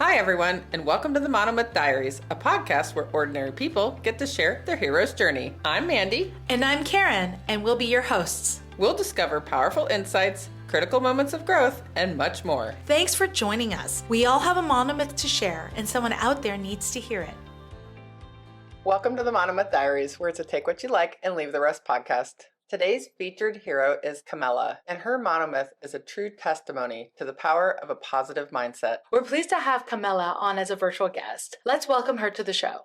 Hi, everyone, and welcome to the Monomyth Diaries, a podcast where ordinary people get to share their hero's journey. I'm Mandy. And I'm Karen, and we'll be your hosts. We'll discover powerful insights, critical moments of growth, and much more. Thanks for joining us. We all have a monomyth to share, and someone out there needs to hear it. Welcome to the Monomyth Diaries, where it's a take what you like and leave the rest podcast. Today's featured hero is Kamela, and her monomyth is a true testimony to the power of a positive mindset. We're pleased to have Kamela on as a virtual guest. Let's welcome her to the show.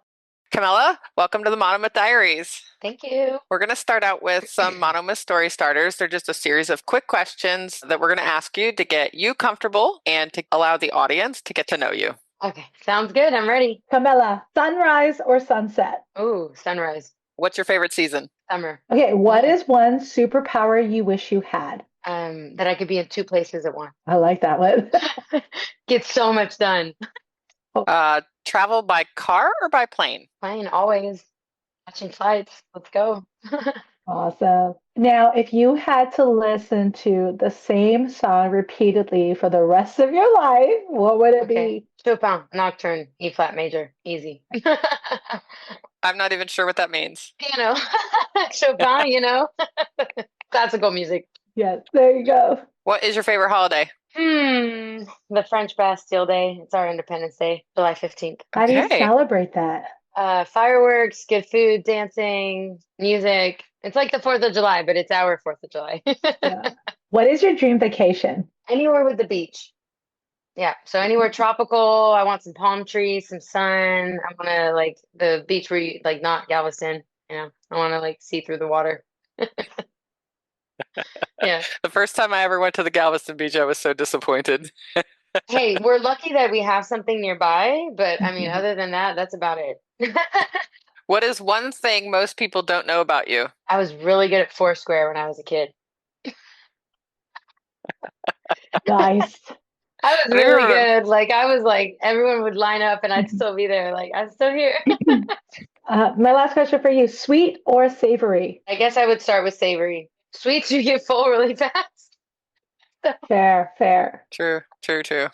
Kamela, welcome to the Monomyth Diaries. Thank you. We're going to start out with some monomyth story starters. They're just a series of quick questions that we're going to ask you to get you comfortable and to allow the audience to get to know you. Okay, sounds good. I'm ready. Kamela, sunrise or sunset? Ooh, sunrise. What's your favorite season? Summer. Okay, what is one superpower you wish you had? That I could be in two places at once. I like that one. Get so much done. Travel by car or by plane? Plane, always. Catching flights. Let's go. Awesome. Now, if you had to listen to the same song repeatedly for the rest of your life, what would it be? Chopin, Nocturne, E flat major. Easy. I'm not even sure what that means. Piano. Chopin, Classical music. Yes, there you go. What is your favorite holiday? The French Bastille Day. It's our Independence Day, July 15th. How do you Okay. celebrate that? Fireworks, good food, dancing, music. It's like the 4th of July, but it's our 4th of July. Yeah. What is your dream vacation? Anywhere with the beach. Yeah, so anywhere tropical. I want some palm trees, some sun. I want to the beach where you not Galveston. I want to see through the water. Yeah. The first time I ever went to the Galveston beach, I was so disappointed. Hey, we're lucky that we have something nearby, but I mean, other than that, that's about it. What is one thing most people don't know about you? I was really good at Foursquare when I was a kid. Nice. I was really good. I was everyone would line up and I'd still be there. I'm still here. My last question for you, sweet or savory? I guess I would start with savory. Sweets, you get full really fast. Fair. True.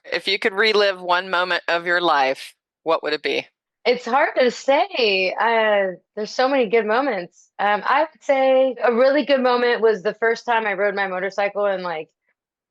If you could relive one moment of your life, what would it be? It's hard to say. There's so many good moments. I would say a really good moment was the first time I rode my motorcycle and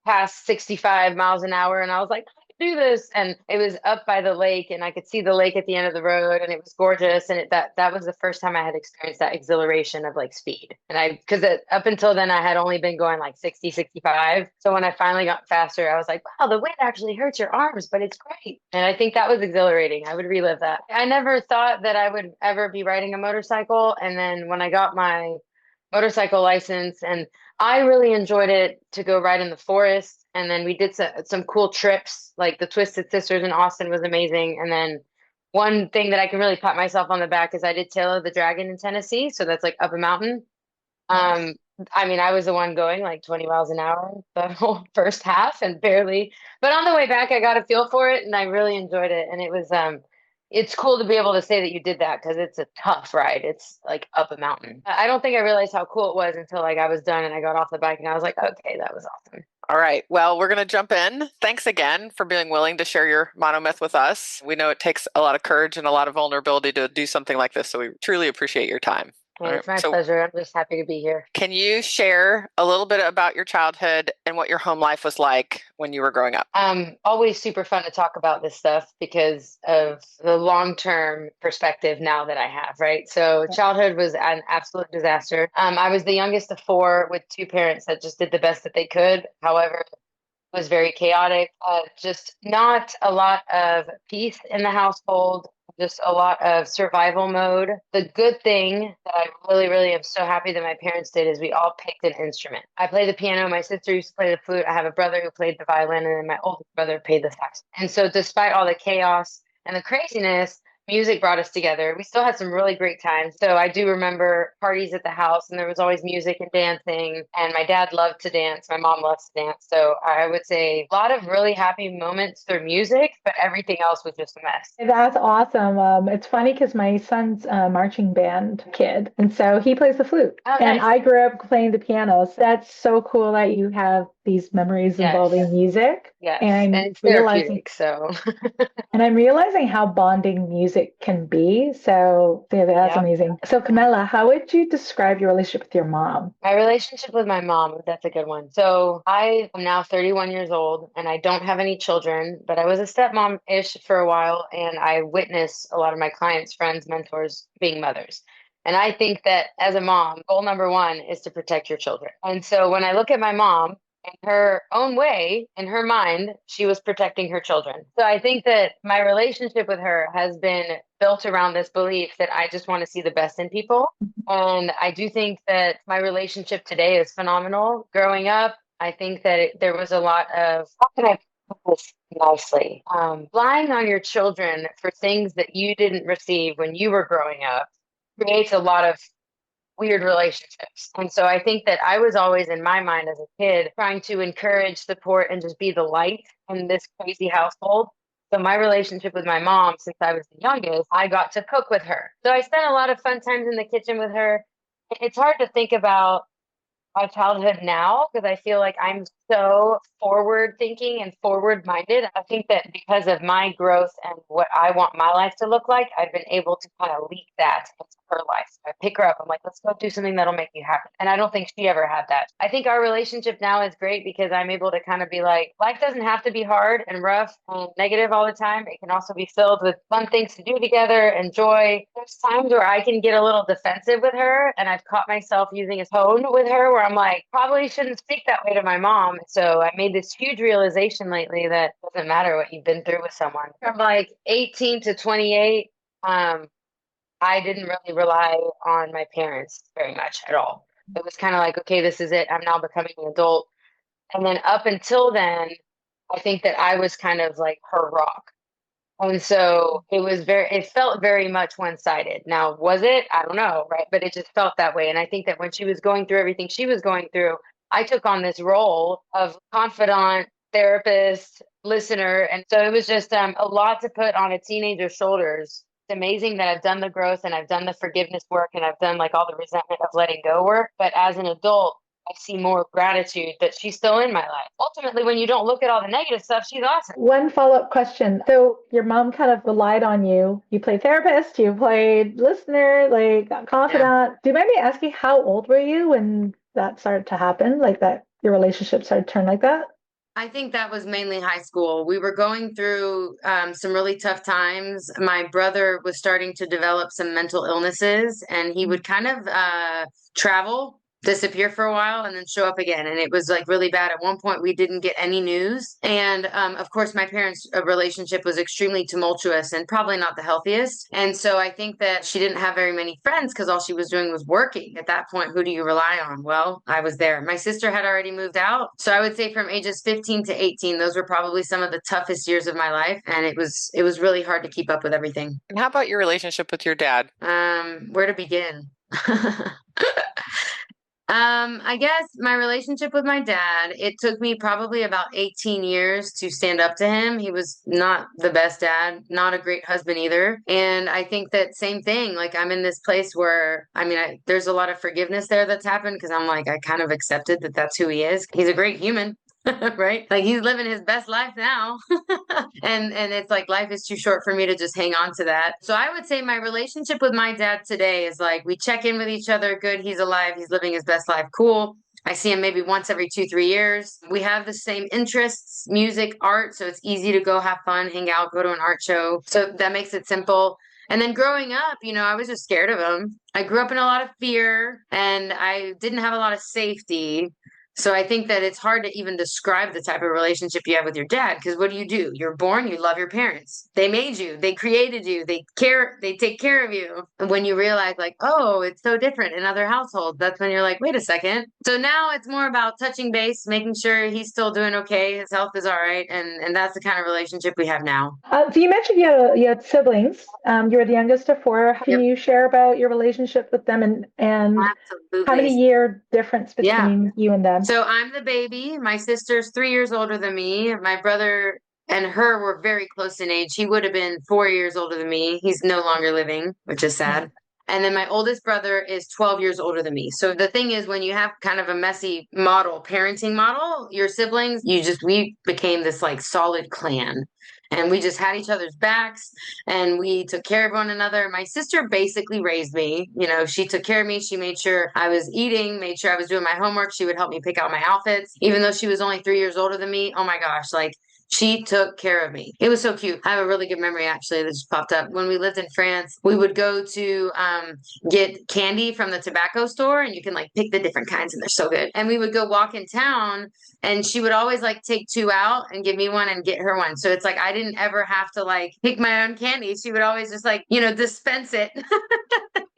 past 65 miles an hour, and I was like, I can do this. And it was up by the lake, and I could see the lake at the end of the road, and it was gorgeous. And that was the first time I had experienced that exhilaration of speed. And because up until then, I had only been going 60, 65. So when I finally got faster, I was like, wow, the wind actually hurts your arms, but it's great. And I think that was exhilarating. I would relive that. I never thought that I would ever be riding a motorcycle. And then when I got my motorcycle license, and I really enjoyed it to go ride in the forest. And then we did some cool trips, like the Twisted Sisters in Austin was amazing. And then one thing that I can really pat myself on the back is I did Tail of the Dragon in Tennessee. So that's up a mountain. Nice. I mean, I was the one going 20 miles an hour the whole first half and barely. But on the way back, I got a feel for it and I really enjoyed it. And it was it's cool to be able to say that you did that because it's a tough ride. It's up a mountain. I don't think I realized how cool it was until I was done and I got off the bike and I was like, okay, that was awesome. All right. Well, we're going to jump in. Thanks again for being willing to share your monomyth with us. We know it takes a lot of courage and a lot of vulnerability to do something like this, so we truly appreciate your time. Yeah, it's my pleasure. I'm just happy to be here. Can you share a little bit about your childhood and what your home life was like when you were growing up? Always super fun to talk about this stuff because of the long-term perspective now that I have, right? So childhood was an absolute disaster. I was the youngest of four with two parents that just did the best that they could. However, it was very chaotic. Just not a lot of peace in the household. Just a lot of survival mode. The good thing that I really, really am so happy that my parents did is we all picked an instrument. I play the piano. My sister used to play the flute. I have a brother who played the violin, and then my older brother played the sax. And so despite all the chaos and the craziness, music brought us together. We still had some really great times. So I do remember parties at the house, and there was always music and dancing. And my dad loved to dance. My mom loves to dance. So I would say a lot of really happy moments through music, but everything else was just a mess. That's awesome. It's funny because my son's a marching band kid, and so he plays the flute. Oh, and nice. I grew up playing the piano. So that's so cool that you have these memories Yes. involving music. Yes, And and I'm it's realizing therapeutic. So, how bonding music can be. So yeah, that's yep. amazing. So Kamela, how would you describe your relationship with your mom? My relationship with my mom, that's a good one. So I am now 31 years old and I don't have any children, but I was a stepmom-ish for a while and I witnessed a lot of my clients, friends, mentors being mothers. And I think that as a mom, goal number one is to protect your children. And so when I look at my mom, in her own way, in her mind, she was protecting her children. So I think that my relationship with her has been built around this belief that I just want to see the best in people. And I do think that my relationship today is phenomenal. Growing up, I think that there was a lot of, how can I put this nicely? Relying on your children for things that you didn't receive when you were growing up creates a lot of weird relationships. And so I think that I was always in my mind as a kid trying to encourage, support, and just be the light in this crazy household. So my relationship with my mom, since I was the youngest, I got to cook with her. So I spent a lot of fun times in the kitchen with her. It's hard to think about my childhood now because I feel like I'm so forward thinking and forward minded. I think that because of my growth and what I want my life to look like, I've been able to kind of leak that into her life. I pick her up. I'm like, let's go do something that'll make you happy. And I don't think she ever had that. I think our relationship now is great because I'm able to kind of be like, life doesn't have to be hard and rough and negative all the time. It can also be filled with fun things to do together and joy. There's times where I can get a little defensive with her, and I've caught myself using a tone with her where I'm like, probably shouldn't speak that way to my mom. So I made this huge realization lately that it doesn't matter what you've been through with someone. From like 18 to 28, I didn't really rely on my parents very much at all. It was kind of like, okay, this is it. I'm now becoming an adult. And then up until then, I think that I was kind of like her rock. And so it felt very much one-sided. Now, was it? I don't know, right? But it just felt that way. And I think that when she was going through everything she was going through, I took on this role of confidant, therapist, listener. And so it was just a lot to put on a teenager's shoulders. It's amazing that I've done the growth and I've done the forgiveness work and I've done like all the resentment of letting go work. But as an adult, I see more gratitude that she's still in my life. Ultimately, when you don't look at all the negative stuff, she's awesome. One follow-up question. So your mom kind of relied on you. You played therapist, you played listener, like Yeah. confidant. Do you mind me asking how old were you when that started to happen? Like that your relationship started to turn like that? I think that was mainly high school. We were going through some really tough times. My brother was starting to develop some mental illnesses, and he would kind of travel, disappear for a while, and then show up again. And it was like really bad. At one point, we didn't get any news. And of course, my parents' relationship was extremely tumultuous and probably not the healthiest. And so I think that she didn't have very many friends because all she was doing was working. At that point, who do you rely on? Well, I was there. My sister had already moved out. So I would say from ages 15 to 18, those were probably some of the toughest years of my life. And it was really hard to keep up with everything. And how about your relationship with your dad? Where to begin? I guess my relationship with my dad, it took me probably about 18 years to stand up to him. He was not the best dad, not a great husband either. And I think that same thing, like I'm in this place where, there's a lot of forgiveness there that's happened because I'm like, I kind of accepted that that's who he is. He's a great human. Right? Like he's living his best life now. And it's like life is too short for me to just hang on to that. So I would say my relationship with my dad today is like we check in with each other. Good, he's alive, he's living his best life. Cool. I see him maybe once every 2, 3 years. We have the same interests, music, art. So it's easy to go have fun, hang out, go to an art show. So that makes it simple. And then growing up, I was just scared of him. I grew up in a lot of fear and I didn't have a lot of safety. So I think that it's hard to even describe the type of relationship you have with your dad because what do? You're born, you love your parents. They made you, they created you, they take care of you. And when you realize like, oh, it's so different in other households, that's when you're like, wait a second. So now it's more about touching base, making sure he's still doing okay, his health is all right, and that's the kind of relationship we have now. So you mentioned you had siblings. You were the youngest of four. Can Yep, you share about your relationship with them and how many absolutely. year difference Yeah. between you and them? So I'm the baby. My sister's 3 years older than me. My brother and her were very close in age. He would have been 4 years older than me. He's no longer living, which is sad. And then my oldest brother is 12 years older than me. So the thing is, when you have kind of a messy model, parenting model, your siblings, we became this like solid clan. And we just had each other's backs and we took care of one another. My sister basically raised me. You know, she took care of me. She made sure I was eating, made sure I was doing my homework. She would help me pick out my outfits, even though she was only 3 years older than me. Oh my gosh, like she took care of me. It was so cute. I have a really good memory actually that just popped up. When we lived in France, we would go to get candy from the tobacco store, and you can like pick the different kinds, and they're so good. And we would go walk in town, and she would always like take two out and give me one and get her one. So it's like I didn't ever have to like pick my own candy. She would always just like, you know, dispense it.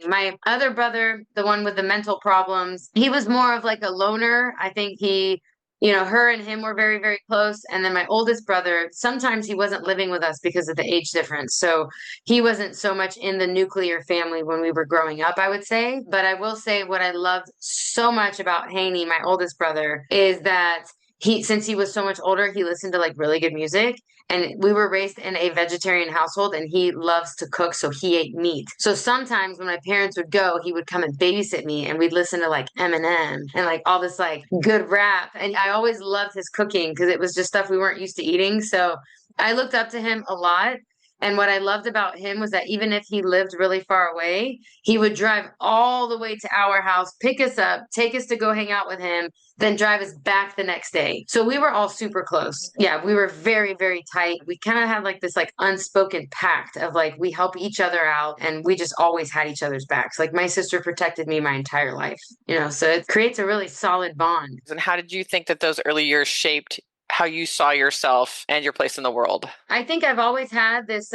My other brother, the one with the mental problems, he was more of like a loner. I think he, you know, her and him were very, very close. And then my oldest brother, sometimes he wasn't living with us because of the age difference. So he wasn't so much in the nuclear family when we were growing up, I would say. But I will say what I loved so much about Haney, my oldest brother, is that since he was so much older, he listened to like really good music. And we were raised in a vegetarian household, and he loves to cook, so he ate meat. So sometimes when my parents would go, he would come and babysit me, and we'd listen to like Eminem and like all this like good rap. And I always loved his cooking because it was just stuff we weren't used to eating. So I looked up to him a lot. And what I loved about him was that even if he lived really far away, he would drive all the way to our house, pick us up, take us to go hang out with him, then drive us back the next day. So we were all super close. Yeah, we were very, very tight. We kind of had like this like unspoken pact of like we help each other out, and we just always had each other's backs. Like my sister protected me my entire life, you know, so it creates a really solid bond. And how did you think that those early years shaped how you saw yourself and your place in the world? I think I've always had this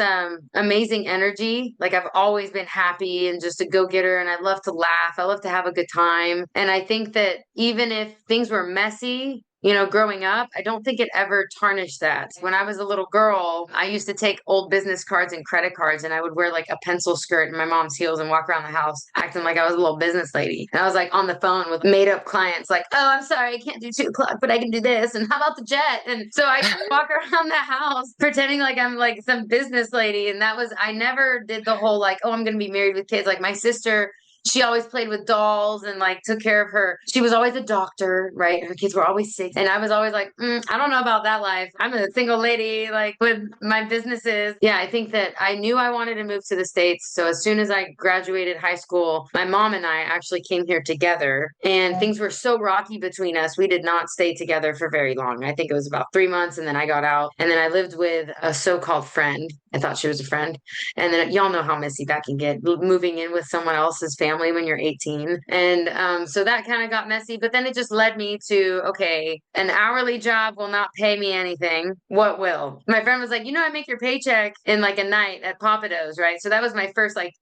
amazing energy. Like I've always been happy and just a go-getter, and I love to laugh. I love to have a good time. And I think that even if things were messy, you know, growing up, I don't think it ever tarnished that. When I was a little girl, I used to take old business cards and credit cards, and I would wear like a pencil skirt and my mom's heels and walk around the house acting like I was a little business lady. And I was like on the phone with made up clients, like, oh, I'm sorry, I can't do 2 o'clock, but I can do this. And how about the jet? And so I walk around the house pretending like I'm like some business lady. And I never did the whole like, oh, I'm going to be married with kids. Like my sister, she always played with dolls and like took care of her. She was always a doctor, right? Her kids were always sick. And I was always like, I don't know about that life. I'm a single lady, like with my businesses. Yeah, I think that I knew I wanted to move to the States. So as soon as I graduated high school, my mom and I actually came here together, and things were so rocky between us. We did not stay together for very long. I think it was about 3 months, and then I got out, and then I lived with a so-called friend. I thought she was a friend. And then y'all know how messy that can get, moving in with someone else's family when you're 18. And so that kind of got messy. But then it just led me to, okay, an hourly job will not pay me anything. What will? My friend was like, you know, I make your paycheck in like a night at Papados, right? So that was my first like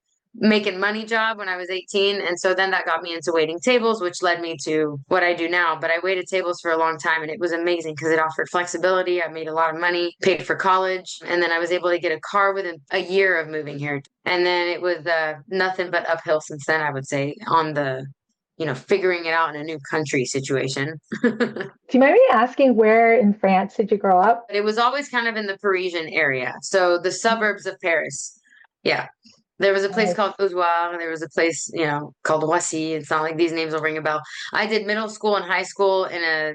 making money job when I was 18. And so then that got me into waiting tables, which led me to what I do now. But I waited tables for a long time, and it was amazing because it offered flexibility. I made a lot of money, paid for college, and then I was able to get a car within a year of moving here. And then it was nothing but uphill since then, I would say, on the, you know, figuring it out in a new country situation. Do you mind me asking where in France did you grow up? It was always kind of in the Parisian area. So the suburbs of Paris. Yeah. There was a place called Ozoir, and there was a place, you know, called Roissy. It's not like these names will ring a bell. I did middle school and high school in a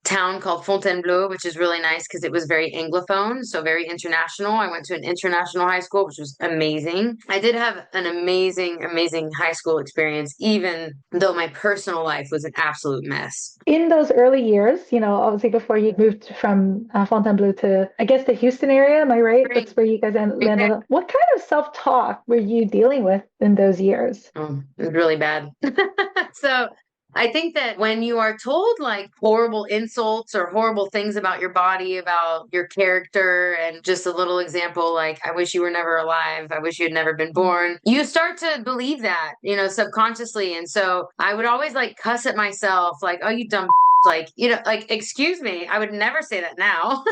town called Fontainebleau, which is really nice because it was very Anglophone, so very international. I went to an international high school, which was amazing. I did have an amazing, amazing high school experience, even though my personal life was an absolute mess. In those early years, you know, obviously before you moved from Fontainebleau to, I guess, the Houston area, am I right? Right. That's where you guys landed. What kind of self-talk were you dealing with in those years? Oh, it was really bad. So I think that when you are told like horrible insults or horrible things about your body, about your character, and just a little example, like, I wish you were never alive, I wish you had never been born, you start to believe that, you know, subconsciously. And so I would always like cuss at myself, like, oh, you dumb like, you know, like, excuse me, I would never say that now.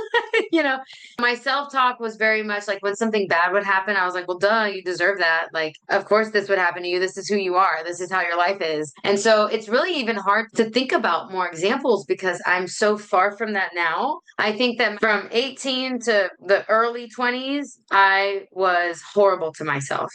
You know, my self-talk was very much like when something bad would happen, I was like, well, duh, you deserve that. Like, of course this would happen to you. This is who you are. This is how your life is. And so it's really even hard to think about more examples because I'm so far from that now. I think that from 18 to the early 20s, I was horrible to myself,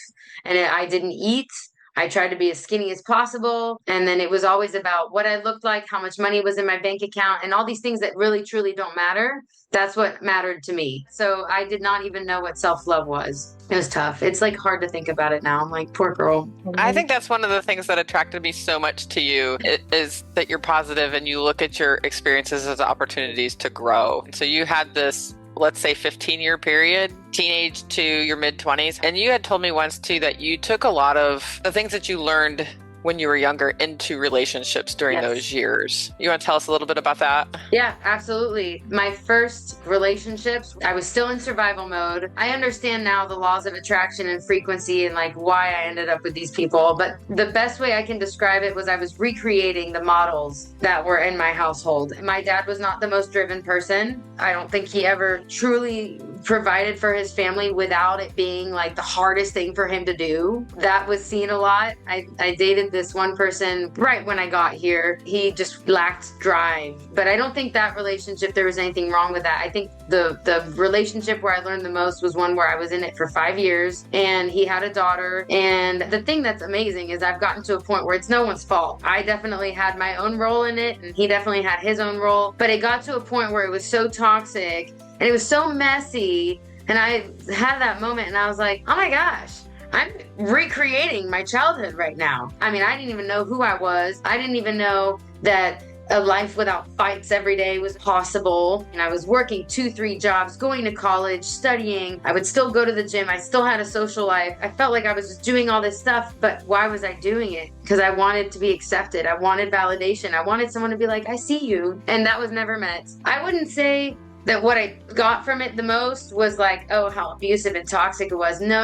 and I didn't eat. I tried to be as skinny as possible. And then it was always about what I looked like, how much money was in my bank account, and all these things that really, truly don't matter. That's what mattered to me. So I did not even know what self-love was. It was tough. It's like hard to think about it now. I'm like, poor girl. I think that's one of the things that attracted me so much to you is that you're positive and you look at your experiences as opportunities to grow. So you had this, let's say, 15-year period, teenage to your mid-20s. And you had told me once too that you took a lot of the things that you learned when you were younger into relationships during those years. You want to tell us a little bit about that? Yeah, absolutely. My first relationships, I was still in survival mode. I understand now the laws of attraction and frequency and like why I ended up with these people. But the best way I can describe it was I was recreating the models that were in my household. My dad was not the most driven person. I don't think he ever truly provided for his family without it being like the hardest thing for him to do. That was seen a lot. I dated this one person right when I got here. He just lacked drive. But I don't think that relationship, there was anything wrong with that. I think the relationship where I learned the most was one where I was in it for 5 years and he had a daughter. And the thing that's amazing is I've gotten to a point where it's no one's fault. I definitely had my own role in it and he definitely had his own role. But it got to a point where it was so toxic and it was so messy. And I had that moment and I was like, oh my gosh, I'm recreating my childhood right now. I mean, I didn't even know who I was. I didn't even know that a life without fights every day was possible. And I was working 2-3 jobs, going to college, studying. I would still go to the gym. I still had a social life. I felt like I was just doing all this stuff, but why was I doing it? Because I wanted to be accepted. I wanted validation. I wanted someone to be like, I see you. And that was never met. I wouldn't say that what I got from it the most was like, oh, how abusive and toxic it was. No.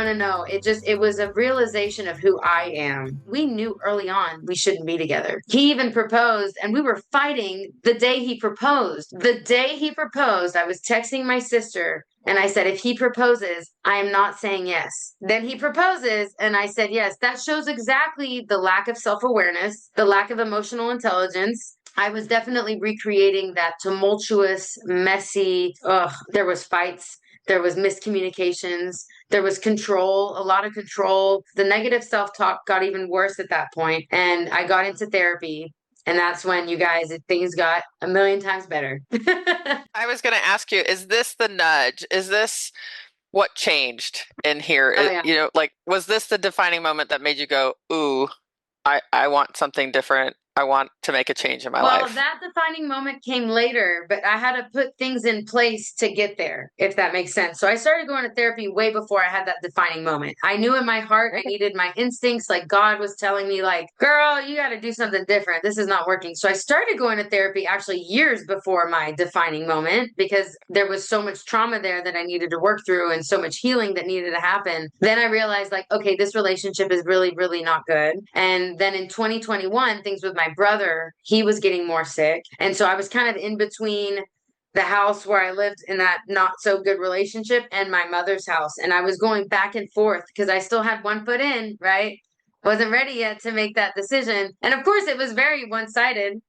It was a realization of who I am. We knew early on we shouldn't be together. He even proposed and we were fighting the day he proposed. The day he proposed, I was texting my sister and I said, if he proposes, I am not saying yes. Then he proposes and I said yes. That shows exactly the lack of self-awareness, the lack of emotional intelligence. I was definitely recreating that tumultuous, messy, there was fights, there was miscommunications, there was control, a lot of control. The negative self-talk got even worse at that point, and I got into therapy. And that's when, you guys, things got a million times better. I was going to ask you, is this the nudge? Is this what changed in here? Oh, yeah. You know, like, was this the defining moment that made you go, ooh, I want something different? I want to make a change in my life. Well, that defining moment came later, but I had to put things in place to get there, if that makes sense. So I started going to therapy way before I had that defining moment. I knew in my heart I needed my instincts, like God was telling me, like, girl, you got to do something different. This is not working. So I started going to therapy actually years before my defining moment because there was so much trauma there that I needed to work through and so much healing that needed to happen. Then I realized, like, okay, this relationship is really, really not good. And then in 2021, things with my brother, he was getting more sick. And so I was kind of in between the house where I lived in that not so good relationship and my mother's house. And I was going back and forth because I still had one foot in, right? Wasn't ready yet to make that decision. And of course, it was very one-sided.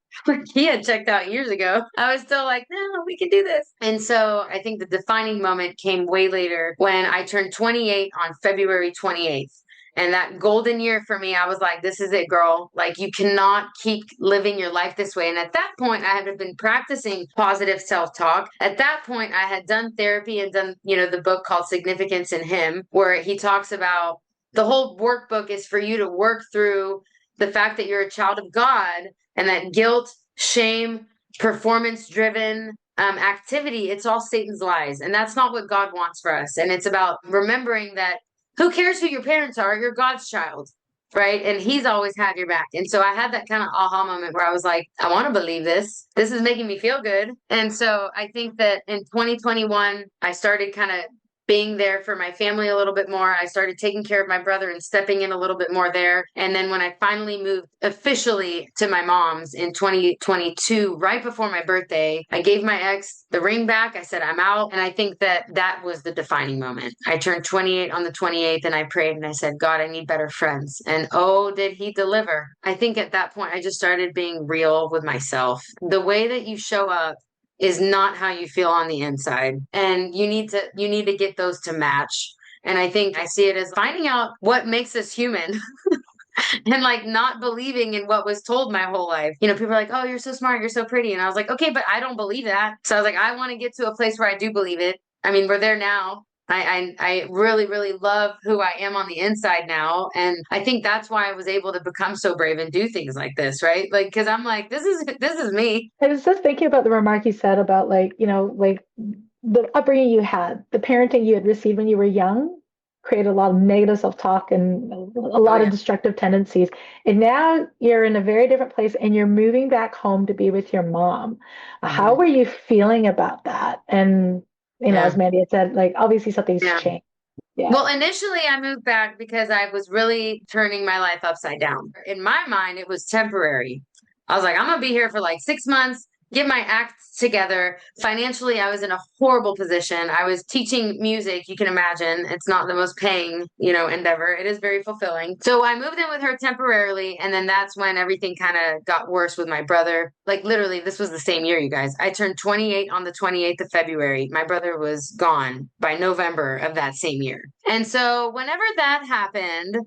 He had checked out years ago. I was still like, no, we can do this. And so I think the defining moment came way later when I turned 28 on February 28th. And that golden year for me, I was like, this is it, girl. Like, you cannot keep living your life this way. And at that point, I had been practicing positive self-talk. At that point, I had done therapy and done, the book called Significance in Him, where he talks about the whole workbook is for you to work through the fact that you're a child of God and that guilt, shame, performance-driven activity, it's all Satan's lies. And that's not what God wants for us. And it's about remembering that who cares who your parents are? You're God's child, right? And he's always had your back. And so I had that kind of aha moment where I was like, I want to believe this. This is making me feel good. And so I think that in 2021, I started kind of being there for my family a little bit more. I started taking care of my brother and stepping in a little bit more there. And then when I finally moved officially to my mom's in 2022, right before my birthday, I gave my ex the ring back. I said, I'm out. And I think that that was the defining moment. I turned 28 on the 28th and I prayed and I said, God, I need better friends. And oh, did he deliver. I think at that point, I just started being real with myself. The way that you show up is not how you feel on the inside. And you need to get those to match. And I think I see it as finding out what makes us human. and like not believing in what was told my whole life. You know, people are like, oh, you're so smart, you're so pretty. And I was like, okay, but I don't believe that. So I was like, I want to get to a place where I do believe it. I mean, we're there now. I really, really love who I am on the inside now. And I think that's why I was able to become so brave and do things like this, right? Like, cause I'm like, this is me. I was just thinking about the remark you said about like, like the upbringing you had, the parenting you had received when you were young created a lot of negative self-talk and a Oh lot of yeah. destructive tendencies. And now you're in a very different place and you're moving back home to be with your mom. How Mhm. were you feeling about that? And, as Yeah. Mandy had said, like obviously something's Yeah. changed. Yeah. Well, initially I moved back because I was really turning my life upside down. In my mind, it was temporary. I was like, I'm gonna be here for like 6 months, get my act together. Financially, I was in a horrible position. I was teaching music. You can imagine it's not the most paying, endeavor. It is very fulfilling. So I moved in with her temporarily, and then that's when everything kind of got worse with my brother. Like literally, this was the same year, you guys. I turned 28 on the 28th of February. My brother was gone by November of that same year. And so whenever that happened,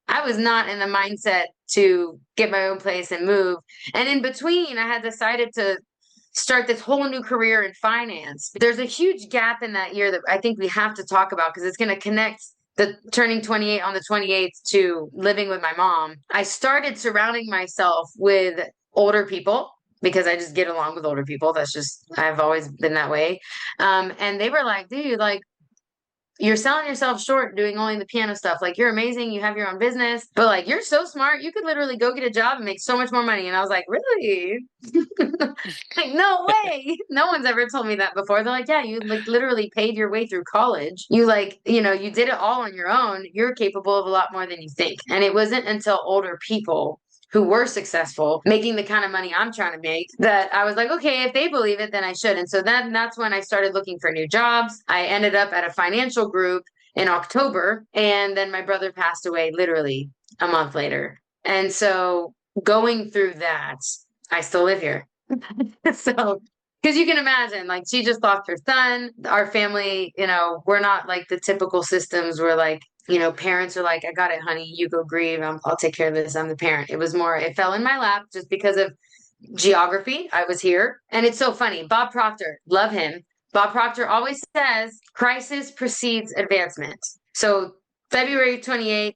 I was not in the mindset to get my own place and move. And in between, I had decided to start this whole new career in finance. There's a huge gap in that year that I think we have to talk about because it's going to connect the turning 28 on the 28th to living with my mom. I started surrounding myself with older people because I just get along with older people. That's just, I've always been that way. And they were like, dude, like, you're selling yourself short doing only the piano stuff. Like, you're amazing. You have your own business, but like, you're so smart. You could literally go get a job and make so much more money. And I was like, really? Like, no way. No one's ever told me that before. They're like, yeah, you like literally paid your way through college. You like, you did it all on your own. You're capable of a lot more than you think. And it wasn't until older people who were successful making the kind of money I'm trying to make that I was like, okay, if they believe it, then I should. And so that's when I started looking for new jobs. I ended up at a financial group in October, and then my brother passed away literally a month later. And so going through that, I still live here. So, because you can imagine, like, she just lost her son. Our family, we're not like the typical systems where, like, parents are like, I got it, honey, you go grieve. I'll take care of this. I'm the parent. It was more, it fell in my lap just because of geography. I was here. And it's so funny. Bob Proctor, love him. Bob Proctor always says crisis precedes advancement. So, February 28th,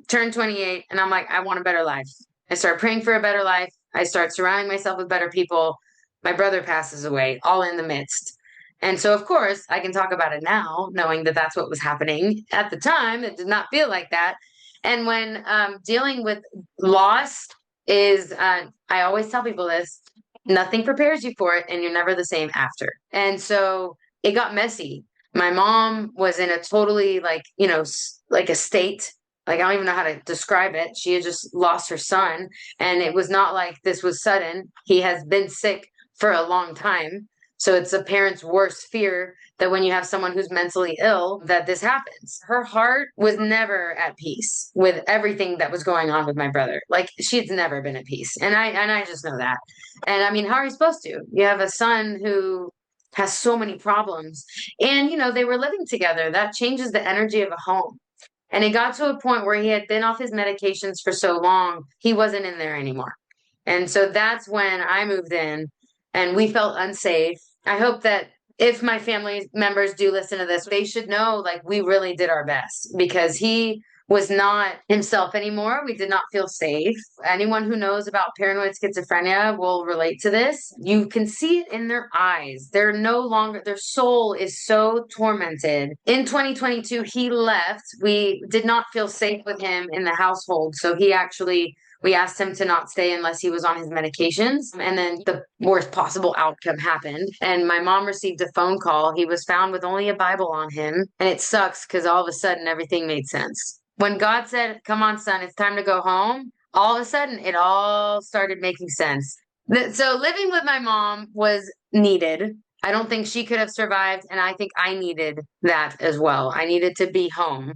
turned 28, and I'm like, I want a better life. I start praying for a better life. I start surrounding myself with better people. My brother passes away, all in the midst. And so, of course, I can talk about it now, knowing that that's what was happening. At the time, it did not feel like that. And when dealing with loss is, I always tell people this, nothing prepares you for it, and you're never the same after. And so it got messy. My mom was in a totally like a state. Like, I don't even know how to describe it. She had just lost her son, and it was not like this was sudden. He has been sick for a long time. So it's a parent's worst fear that when you have someone who's mentally ill, that this happens. Her heart was never at peace with everything that was going on with my brother. Like, she's never been at peace. And I just know that. And I mean, how are you supposed to? You have a son who has so many problems. And, they were living together. That changes the energy of a home. And it got to a point where he had been off his medications for so long, he wasn't in there anymore. And so that's when I moved in and we felt unsafe. I hope that if my family members do listen to this, they should know like we really did our best because he was not himself anymore. We did not feel safe. Anyone who knows about paranoid schizophrenia will relate to this. You can see it in their eyes. They're no longer, their soul is so tormented. In 2022, he left. We did not feel safe with him in the household. So we asked him to not stay unless he was on his medications. And then the worst possible outcome happened. And my mom received a phone call. He was found with only a Bible on him. And it sucks because all of a sudden everything made sense. When God said, come on, son, it's time to go home, all of a sudden it all started making sense. So living with my mom was needed. I don't think she could have survived. And I think I needed that as well. I needed to be home.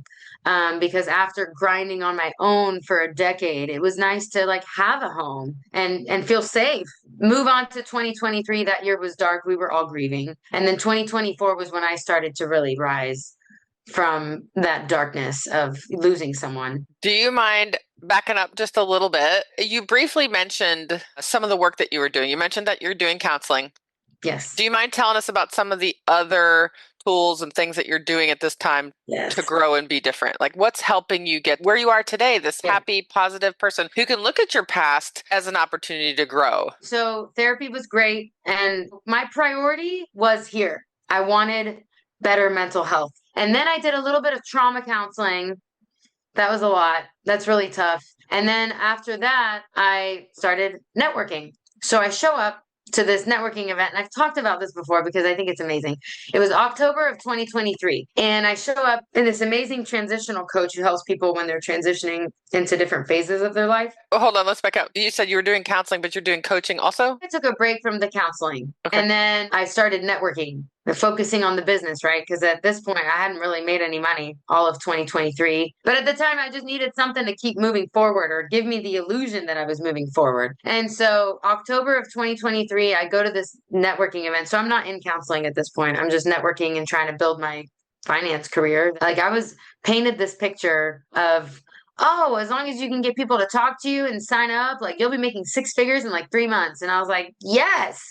Because after grinding on my own for a decade, it was nice to like have a home and feel safe. Move on to 2023. That year was dark. We were all grieving. And then 2024 was when I started to really rise. from that darkness of losing someone. Do you mind backing up just a little bit? You briefly mentioned some of the work that you were doing. You mentioned that you're doing counseling. Yes. Do you mind telling us about some of the other tools and things that you're doing at this time to grow and be different? Like what's helping you get where you are today, this happy, positive person who can look at your past as an opportunity to grow? So therapy was great. And my priority was here. I wanted better mental health. And then I did a little bit of trauma counseling. That was a lot. That's really tough. And then after that, I started networking. So I show up to this networking event, and I've talked about this before because I think it's amazing. It was October of 2023, and I show up in this amazing transitional coach who helps people when they're transitioning into different phases of their life. Oh, hold on, let's back up. You said you were doing counseling, but you're doing coaching also? I took a break from the counseling, and then I started networking. Focusing on the business, right? Because at this point, I hadn't really made any money all of 2023. But at the time, I just needed something to keep moving forward or give me the illusion that I was moving forward. And so October of 2023, I go to this networking event. So I'm not in counseling at this point. I'm just networking and trying to build my finance career. Like I was painted this picture of, oh, as long as you can get people to talk to you and sign up, like you'll be making 6 figures in like 3 months. And I was like, yes,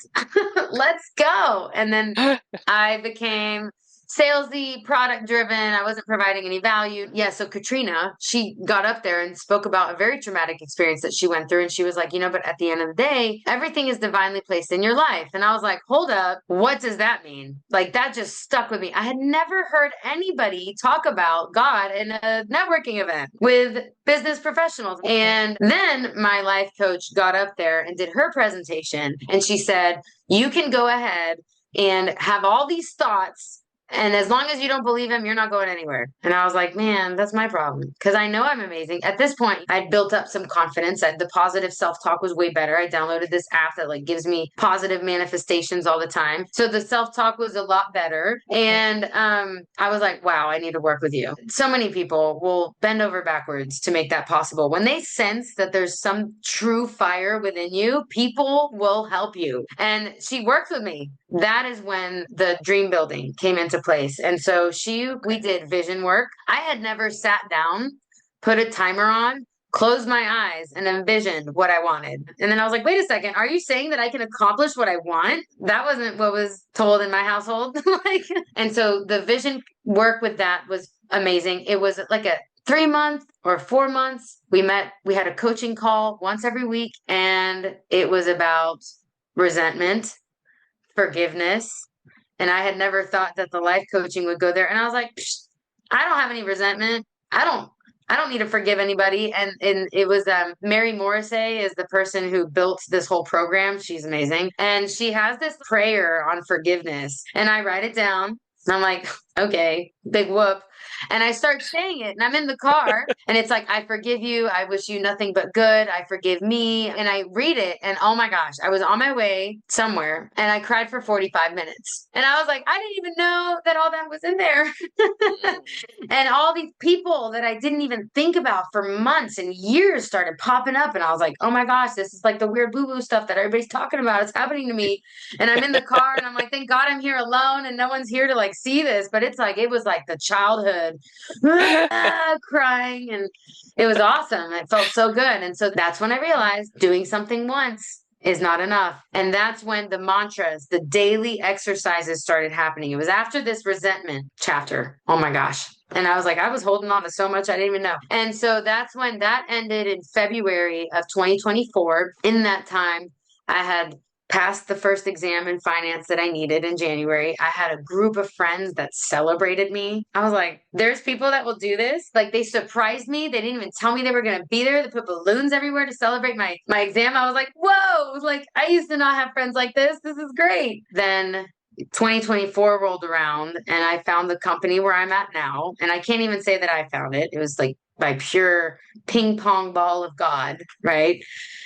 let's go. And then I became salesy, product driven. I wasn't providing any value. Yeah. So Katrina, she got up there and spoke about a very traumatic experience that she went through. And she was like, but at the end of the day, everything is divinely placed in your life. And I was like, hold up. What does that mean? Like that just stuck with me. I had never heard anybody talk about God in a networking event with business professionals. And then my life coach got up there and did her presentation. And she said, you can go ahead and have all these thoughts. And as long as you don't believe him, you're not going anywhere. And I was like, man, that's my problem. Because I know I'm amazing. At this point, I'd built up some confidence. The positive self-talk was way better. I downloaded this app that like gives me positive manifestations all the time. So the self-talk was a lot better. And I was like, wow, I need to work with you. So many people will bend over backwards to make that possible. When they sense that there's some true fire within you, people will help you. And she worked with me. That is when the dream building came into place. And so we did vision work. I had never sat down, put a timer on, closed my eyes and envisioned what I wanted. And then I was like, wait a second, are you saying that I can accomplish what I want? That wasn't what was told in my household. And so the vision work with that was amazing. It was like a 3 month or 4 months. We had a coaching call once every week, and it was about resentment, forgiveness. And I had never thought that the life coaching would go there. And I was like, I don't have any resentment. I don't need to forgive anybody. And it was Mary Morrissey is the person who built this whole program. She's amazing. And she has this prayer on forgiveness. And I write it down. And I'm like, okay, big whoop. And I start saying it, and I'm in the car, and it's like, I forgive you. I wish you nothing but good. I forgive me. And I read it, and oh my gosh, I was on my way somewhere, and I cried for 45 minutes. And I was like, I didn't even know that all that was in there. And all these people that I didn't even think about for months and years started popping up. And I was like, oh my gosh, this is like the weird boo-boo stuff that everybody's talking about. It's happening to me. And I'm in the car, and I'm like, thank God I'm here alone, and no one's here to like see this. But it was like the childhood crying, and it was awesome. It felt so good. And so that's when I realized doing something once is not enough. And that's when the mantras, the daily exercises started happening. It was after this resentment chapter. Oh my gosh. And I was like, I was holding on to so much I didn't even know. And so that's when that ended in February of 2024. In that time, I had passed the first exam in finance that I needed in January. I had a group of friends that celebrated me. I was like, there's people that will do this. Like they surprised me. They didn't even tell me they were going to be there. They put balloons everywhere to celebrate my exam. I was like, whoa, like I used to not have friends like this. This is great. Then 2024 rolled around, and I found the company where I'm at now. And I can't even say that I found it. It was like by pure ping pong ball of God, right?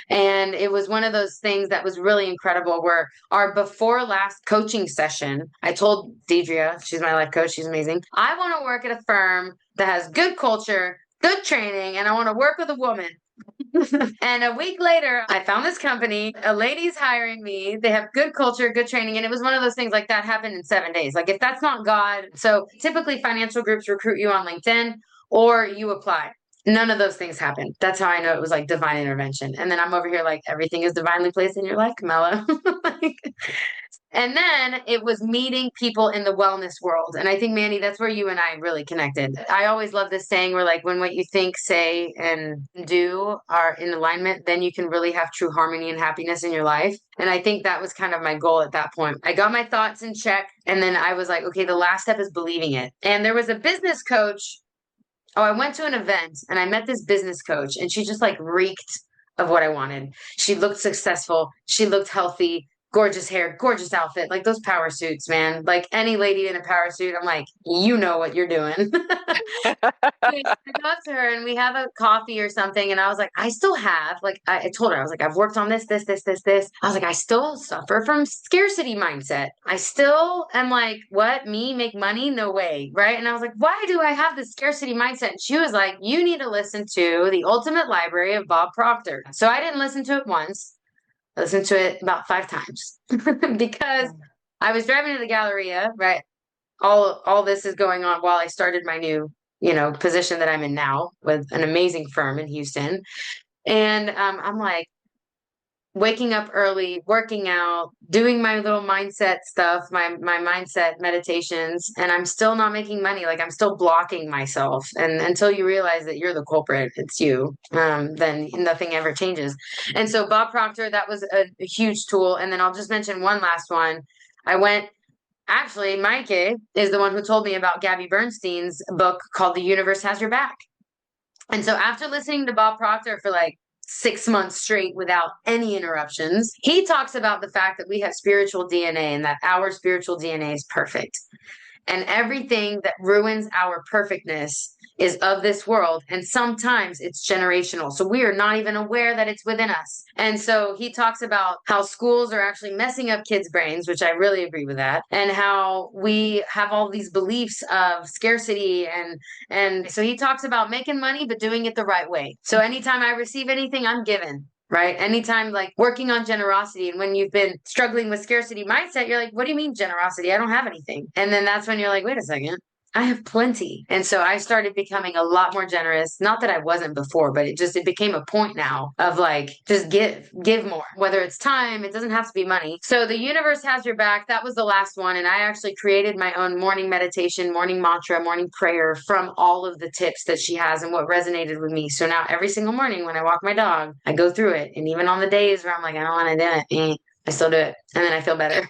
And it was one of those things that was really incredible where our before last coaching session, I told Deidre, she's my life coach, she's amazing. I want to work at a firm that has good culture, good training, and I want to work with a woman. And a week later, I found this company. A lady's hiring me. They have good culture, good training. And it was one of those things like that happened in 7 days. Like if that's not God. So typically financial groups recruit you on LinkedIn or you apply. None of those things happened. That's how I know it was like divine intervention. And then I'm over here like everything is divinely placed in your life, Kamela. Like, and then it was meeting people in the wellness world. And I think, Mandy, that's where you and I really connected. I always love this saying where like when what you think, say, and do are in alignment, then you can really have true harmony and happiness in your life. And I think that was kind of my goal at that point. I got my thoughts in check. And then I was like, okay, the last step is believing it. And there was a business coach. Oh, I went to an event and I met this business coach and she just like reeked of what I wanted. She looked successful. She looked healthy, gorgeous hair, gorgeous outfit, like those power suits, man. Like any lady in a power suit, I'm like, you know what you're doing. I go up to her and we have a coffee or something. And I was like, I still have, like, I told her, I was like, I've worked on this. I was like, I still suffer from scarcity mindset. I still am like, what? Me make money? No way. Right. And I was like, why do I have this scarcity mindset? And she was like, you need to listen to The Ultimate Library of Bob Proctor. So I didn't listen to it once. I listened to it about 5 times because I was driving to the Galleria, right? All this is going on while I started my new, position that I'm in now with an amazing firm in Houston. And I'm like waking up early, working out, doing my little mindset stuff, my mindset meditations, and I'm still not making money. Like I'm still blocking myself. And until you realize that you're the culprit, it's you, then nothing ever changes. And so Bob Proctor, that was a huge tool. And then I'll just mention one last one. Actually, Mikey is the one who told me about Gabby Bernstein's book called The Universe Has Your Back. And so after listening to Bob Proctor for like 6 months straight without any interruptions, he talks about the fact that we have spiritual DNA and that our spiritual DNA is perfect. And everything that ruins our perfectness is of this world. And sometimes it's generational. So we are not even aware that it's within us. And so he talks about how schools are actually messing up kids' brains, which I really agree with that. And how we have all these beliefs of scarcity. And so he talks about making money, but doing it the right way. So anytime I receive anything, I'm given. Right? Anytime like working on generosity, and when you've been struggling with scarcity mindset, you're like, what do you mean generosity? I don't have anything. And then that's when you're like, wait a second, I have plenty. And so I started becoming a lot more generous. Not that I wasn't before, but it became a point now of like, just give more, whether it's time, it doesn't have to be money. So The Universe Has Your Back. That was the last one. And I actually created my own morning meditation, morning mantra, morning prayer from all of the tips that she has and what resonated with me. So now every single morning when I walk my dog, I go through it. And even on the days where I'm like, I don't want to do it, I still do it. And then I feel better.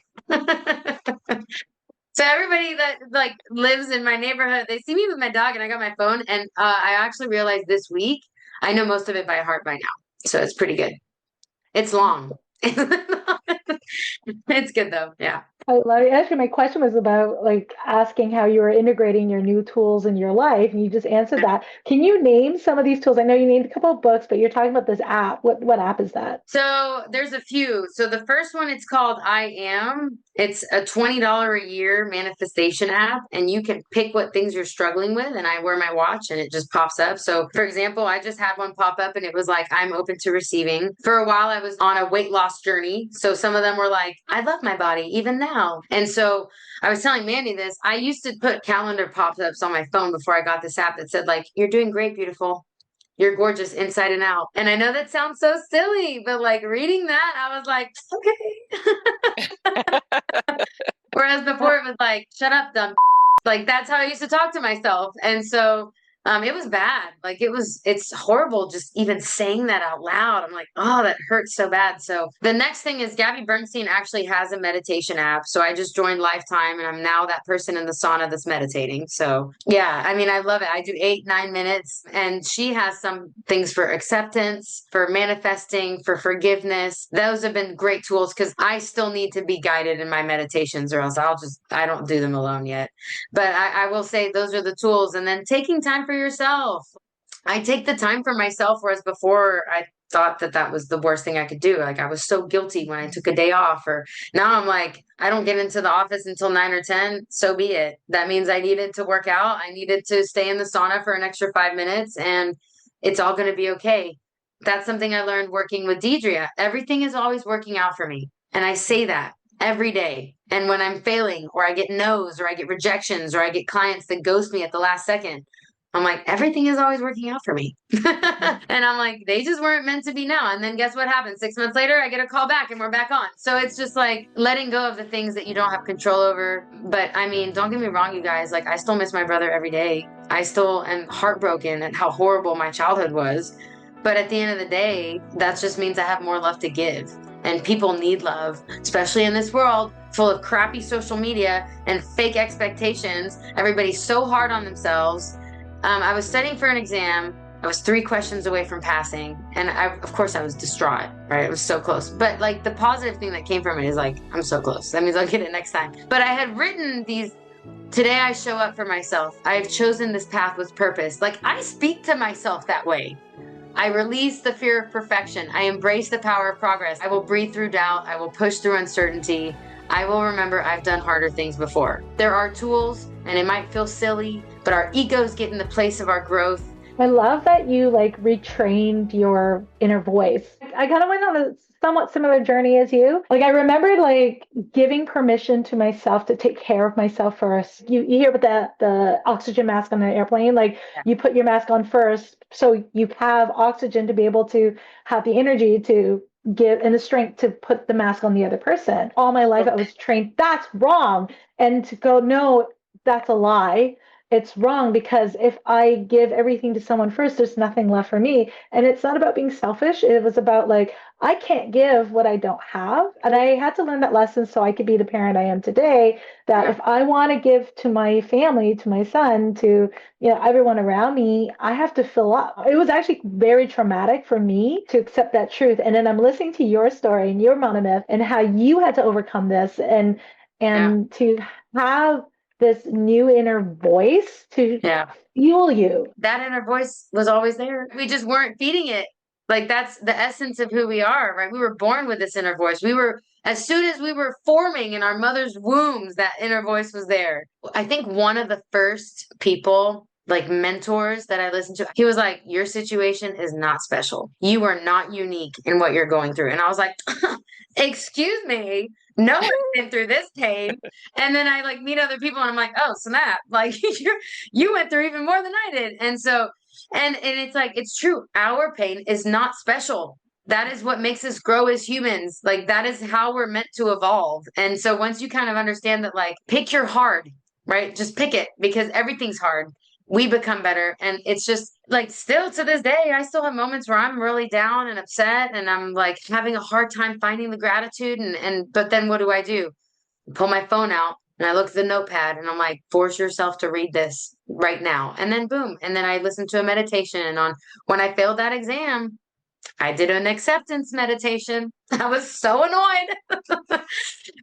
So everybody that like lives in my neighborhood, they see me with my dog and I got my phone. And I actually realized this week, I know most of it by heart by now. So it's pretty good. It's long. It's good though. Yeah. I love it. Actually, my question was about like asking how you were integrating your new tools in your life, and you just answered that. Can you name some of these tools? I know you named a couple of books, but you're talking about this app. What app is that? So there's a few. So the first one, it's called I Am. It's a $20 a year manifestation app, and you can pick what things you're struggling with. And I wear my watch and it just pops up. So for example, I just had one pop up and it was like, I'm open to receiving. For a while, I was on a weight loss journey. So some of them were like, I love my body even now. And so I was telling Mandy this. I used to put calendar pop-ups on my phone before I got this app that said like, you're doing great, beautiful. You're gorgeous inside and out. And I know that sounds so silly, but like reading that, I was like, okay. Whereas before it was like, shut up, dumb. Like that's how I used to talk to myself. And so it was bad. Like it's horrible just even saying that out loud. I'm like, oh, that hurts so bad. So the next thing is Gabby Bernstein actually has a meditation app. So I just joined Lifetime and I'm now that person in the sauna that's meditating. So yeah, I mean, I love it. I do 8-9 minutes and she has some things for acceptance, for manifesting, for forgiveness. Those have been great tools because I still need to be guided in my meditations or else I don't do them alone yet. But I will say those are the tools. And then taking time for yourself. I take the time for myself, whereas before I thought that was the worst thing I could do. Like I was so guilty when I took a day off, or now I'm like, I don't get into the office until 9 or 10. So be it. That means I needed to work out. I needed to stay in the sauna for an extra 5 minutes and it's all going to be okay. That's something I learned working with Deidre. Everything is always working out for me. And I say that every day. And when I'm failing or I get no's or I get rejections or I get clients that ghost me at the last second, I'm like, everything is always working out for me. And I'm like, they just weren't meant to be now. And then guess what happens? 6 months later, I get a call back and we're back on. So it's just like letting go of the things that you don't have control over. But I mean, don't get me wrong, you guys, like I still miss my brother every day. I still am heartbroken at how horrible my childhood was. But at the end of the day, that just means I have more love to give. And people need love, especially in this world full of crappy social media and fake expectations. Everybody's so hard on themselves. I was studying for an exam. I was 3 questions away from passing. And of course I was distraught, right? It was so close. But like the positive thing that came from it is like, I'm so close. That means I'll get it next time. But I had written these, today I show up for myself. I have chosen this path with purpose. Like I speak to myself that way. I release the fear of perfection. I embrace the power of progress. I will breathe through doubt. I will push through uncertainty. I will remember I've done harder things before. There are tools, and it might feel silly, but our egos get in the place of our growth. I love that you like retrained your inner voice. I kind of went on a somewhat similar journey as you. Like I remember like giving permission to myself to take care of myself first. You hear about the oxygen mask on the airplane, like you put your mask on first so you have oxygen to be able to have the energy to give and the strength to put the mask on the other person. All my life I was trained that's wrong, and to go no, that's a lie. It's wrong because if I give everything to someone first, there's nothing left for me. And it's not about being selfish. It was about like, I can't give what I don't have. And I had to learn that lesson so I could be the parent I am today, that if I want to give to my family, to my son, to everyone around me, I have to fill up. It was actually very traumatic for me to accept that truth. And then I'm listening to your story and your monomyth and how you had to overcome this and to have this new inner voice to fuel you. That inner voice was always there. We just weren't feeding it. Like that's the essence of who we are, right? We were born with this inner voice. As soon as we were forming in our mother's wombs, that inner voice was there. I think one of the first people, like mentors that I listened to, he was like, your situation is not special. You are not unique in what you're going through. And I was like, excuse me. No one's been through this pain. And then I like meet other people and I'm like, oh, snap. Like you went through even more than I did. And so, and it's like, it's true. Our pain is not special. That is what makes us grow as humans. Like that is how we're meant to evolve. And so once you kind of understand that, like, pick your hard, right? Just pick it because everything's hard. We become better. And it's just like still to this day, I still have moments where I'm really down and upset and I'm like having a hard time finding the gratitude. But then what do? I pull my phone out and I look at the notepad and I'm like, force yourself to read this right now. And then boom. And then I listen to a meditation on when I failed that exam. I did an acceptance meditation. I was so annoyed.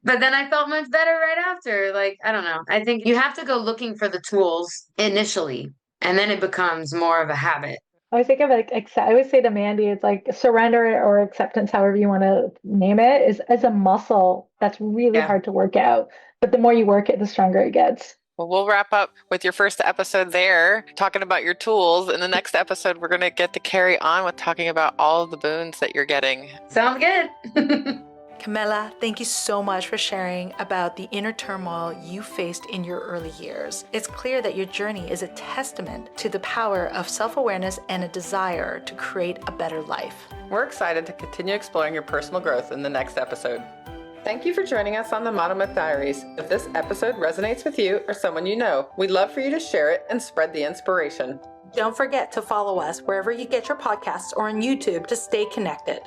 But then I felt much better right after. Like, I don't know. I think you have to go looking for the tools initially, and then it becomes more of a habit. I always think of it like, I always say to Mandy, it's like surrender or acceptance, however you want to name it, is as a muscle that's really hard to work out. But the more you work it, the stronger it gets. Well, we'll wrap up with your first episode there, talking about your tools. In the next episode, we're going to get to carry on with talking about all of the boons that you're getting. Sounds good. Kamela, thank you so much for sharing about the inner turmoil you faced in your early years. It's clear that your journey is a testament to the power of self-awareness and a desire to create a better life. We're excited to continue exploring your personal growth in the next episode. Thank you for joining us on the Monomyth Diaries. If this episode resonates with you or someone you know, we'd love for you to share it and spread the inspiration. Don't forget to follow us wherever you get your podcasts or on YouTube to stay connected.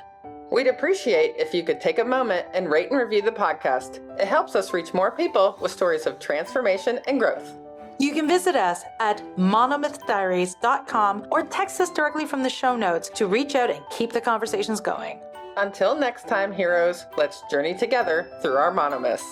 We'd appreciate if you could take a moment and rate and review the podcast. It helps us reach more people with stories of transformation and growth. You can visit us at monomythdiaries.com or text us directly from the show notes to reach out and keep the conversations going. Until next time, heroes, let's journey together through our monomyths.